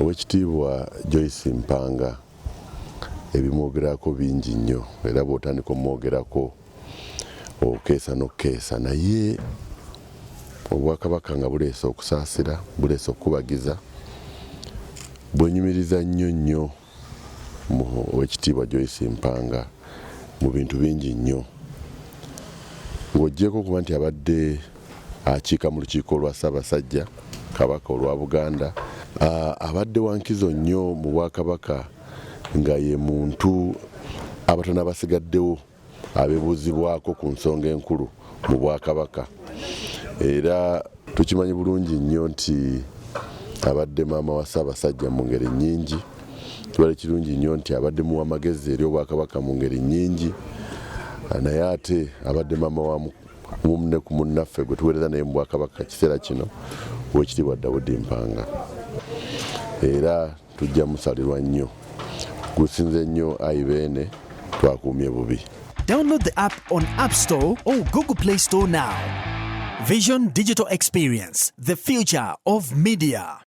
Owekitiibwa Joyce Mpanga ebimwogerako bingi nnyo era bw'otandika omwogerako okeesa n'okeesa, naye Obwakabaka nga buleese okusaasira, buleese okukubagiza, bwenyumiriza nnyo Owekitiibwa Joyce Mpanga mu bintu bingi nnyo. Ng'oggyeko okuba nti abadde akiika mu lukiiko lwa Ssaabasajja Kabaka olwa Buganda, abadde wa nkizo nnyo mu Bwakabaka nga ye muntu abatono abasigaddewo abeebuuzibwako ku nsonga enkulu mu Bwakabaka. Era tukimanyi bulungi nnyo nti abadde maama wa Ssaabasajja mu ngeri nnyingi, kibale kirungi nnyo nti abadde muwa magezi eri Obwakabaka mu ngeri nnyingi, naye ate abadde maama wa munne ku munnaffe gwe tuweereza naye mu Bwakabaka kiseera kino, Oweekitiibwa Daudi Mpanga. Era tujja musalirwa nnyo, gusinze nnyo ayibeene, twakuumye bubi. Download the app on App Store or Google Play Store now. Vision Digital Experience, the future of media.